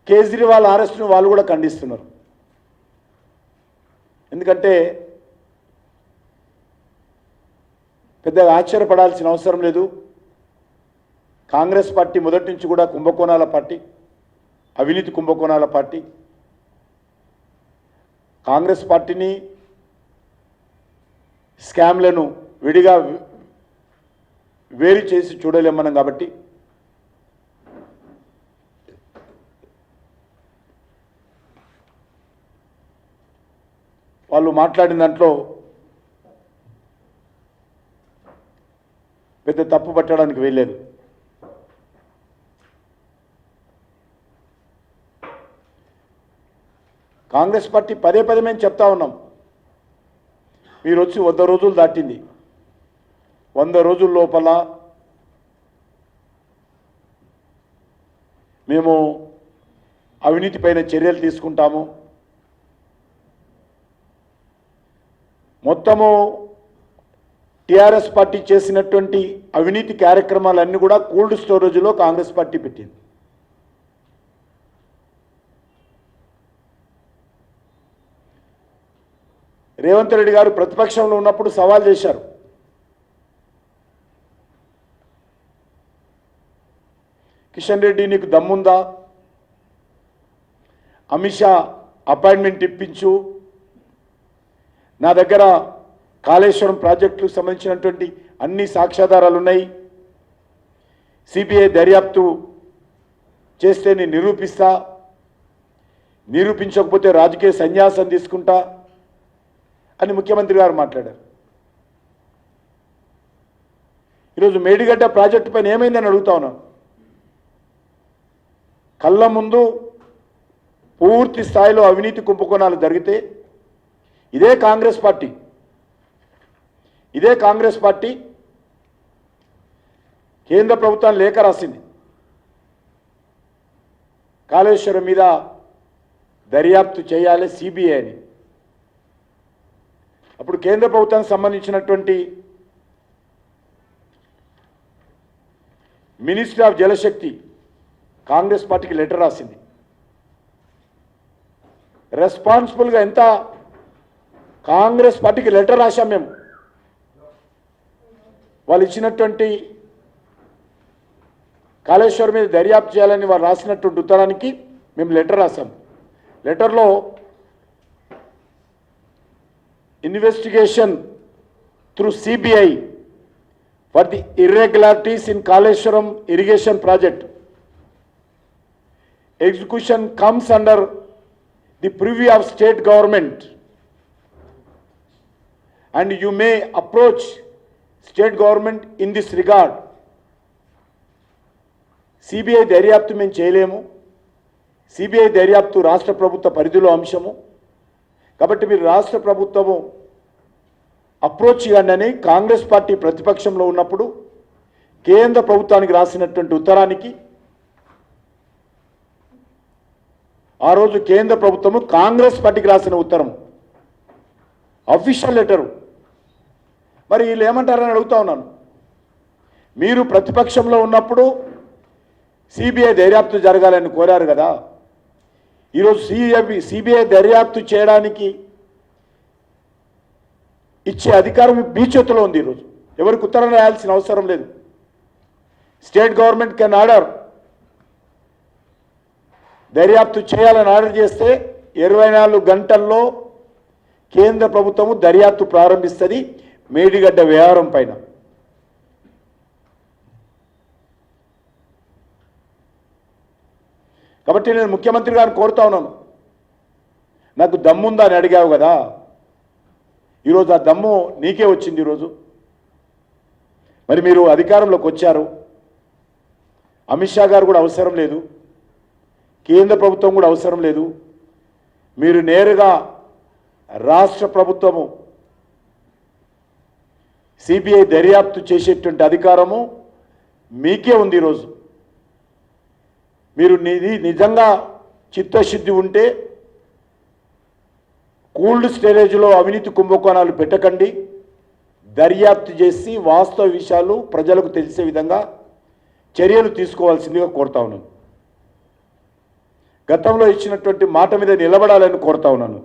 కేజ్రీవాల్ అరెస్ట్ను వాళ్ళు కూడా ఖండిస్తున్నారు. ఎందుకంటే పెద్దగా ఆశ్చర్యపడాల్సిన అవసరం లేదు. కాంగ్రెస్ పార్టీ మొదటి నుంచి కూడా కుంభకోణాల పార్టీ, అవినీతి కుంభకోణాల పార్టీ. కాంగ్రెస్ పార్టీని స్కామ్లను విడిగా వేరు చేసి చూడలేం మనం. కాబట్టి వాళ్ళు మాట్లాడిన దాంట్లో పెద్ద తప్పు పట్టడానికి వెళ్ళలేదు. కాంగ్రెస్ పార్టీ పదే పదే మేము చెప్తా ఉన్నాం, మీరు వచ్చి 100 రోజులు దాటింది. 100 రోజుల లోపల మేము అవినీతి పైన చర్యలు తీసుకుంటాము. మొత్తము టీఆర్ఎస్ పార్టీ చేసినటువంటి అవినీతి కార్యక్రమాలన్నీ కూడా కోల్డ్ స్టోరేజ్లో కాంగ్రెస్ పార్టీ పెట్టింది. రేవంత్ రెడ్డి గారు ప్రతిపక్షంలో ఉన్నప్పుడు సవాల్ చేశారు, కిషన్ రెడ్డి నీకు దమ్ముందా, అమిత్ షా అపాయింట్మెంట్ ఇప్పించు, నా దగ్గర కాళేశ్వరం ప్రాజెక్టుకు సంబంధించినటువంటి అన్ని సాక్ష్యాధారాలు ఉన్నాయి, సిబిఐ దర్యాప్తు చేస్తే నేను నిరూపిస్తా, నిరూపించకపోతే రాజకీయ సన్యాసం తీసుకుంటా అని ముఖ్యమంత్రి గారు మాట్లాడారు. ఈరోజు మేడిగడ్డ ప్రాజెక్టు పైన ఏమైందని అడుగుతా ఉన్నాను. కళ్ళ ముందు పూర్తి స్థాయిలో అవినీతి కుంభకోణాలు జరిగితే ఇదే కాంగ్రెస్ పార్టీ కేంద్ర ప్రభుత్వాన్ని లేఖ రాసింది, కాళేశ్వరం మీద దర్యాప్తు చేయాలి సిబిఐ అని. అప్పుడు కేంద్ర ప్రభుత్వానికి సంబంధించినటువంటి మినిస్ట్రీ ఆఫ్ జలశక్తి కాంగ్రెస్ పార్టీకి లెటర్ రాసింది. రెస్పాన్సిబుల్గా ఎంత కాంగ్రెస్ పార్టీకి లెటర్ రాశాం మేము. వాళ్ళు ఇచ్చినటువంటి కాళేశ్వరం మీద దర్యాప్తు చేయాలని వారు రాసినటువంటి ఉత్తరానికి మేము లెటర్ రాశాం. లెటర్లో investigation through CBI for the irregularities in Kaleshwaram irrigation project execution comes under the preview of state government and you may approach state government in this regard. CBI దర్యాప్తు మేము చేయలేము, సిబిఐ దర్యాప్తు రాష్ట్ర ప్రభుత్వ పరిధిలో అంశము, కాబట్టి మీరు రాష్ట్ర ప్రభుత్వము అప్రోచ్ చేయండి అని కాంగ్రెస్ పార్టీ ప్రతిపక్షంలో ఉన్నప్పుడు కేంద్ర ప్రభుత్వానికి రాసినటువంటి ఉత్తరానికి ఆ రోజు కేంద్ర ప్రభుత్వము కాంగ్రెస్ పార్టీకి రాసిన ఉత్తరం అఫీషియల్ లెటరు. మరి వీళ్ళు ఏమంటారని అడుగుతా ఉన్నాను. మీరు ప్రతిపక్షంలో ఉన్నప్పుడు సిబిఐ దర్యాప్తు జరగాలని కోరారు కదా, ఈరోజు సిబిఐ దర్యాప్తు చేయడానికి ఇచ్చే అధికారం మీ చేతిలో ఉంది. ఈరోజు ఎవరికి ఉత్తరం రాయాల్సిన అవసరం లేదు. స్టేట్ గవర్నమెంట్ కెన్ ఆర్డర్, దర్యాప్తు చేయాలని ఆర్డర్ చేస్తే 24 గంటల్లో కేంద్ర ప్రభుత్వము దర్యాప్తు ప్రారంభిస్తుంది మేడిగడ్డ వ్యవహారం పైన. కాబట్టి నేను ముఖ్యమంత్రి గారిని కోరుతా ఉన్నాను, నాకు దమ్ముందా అని అడిగావు కదా, ఈరోజు ఆ దమ్ము నీకే వచ్చింది. ఈరోజు మరి మీరు అధికారంలోకి వచ్చారు, అమిత్ షా గారు కూడా అవసరం లేదు, కేంద్ర ప్రభుత్వం కూడా అవసరం లేదు, మీరు నేరుగా రాష్ట్ర ప్రభుత్వము సిబిఐ దర్యాప్తు చేసేటువంటి అధికారము మీకే ఉంది. ఈరోజు మీరు నిజంగా చిత్తశుద్ధి ఉంటే కోల్డ్ స్టోరేజ్లో అవినీతి కుంభకోణాలు పెట్టకండి, దర్యాప్తు చేసి వాస్తవ విషయాలు ప్రజలకు తెలిసే విధంగా చర్యలు తీసుకోవాల్సిందిగా కోరుతా ఉన్నాను. గతంలో ఇచ్చినటువంటి మాట మీద నిలబడాలని కోరుతా ఉన్నాను.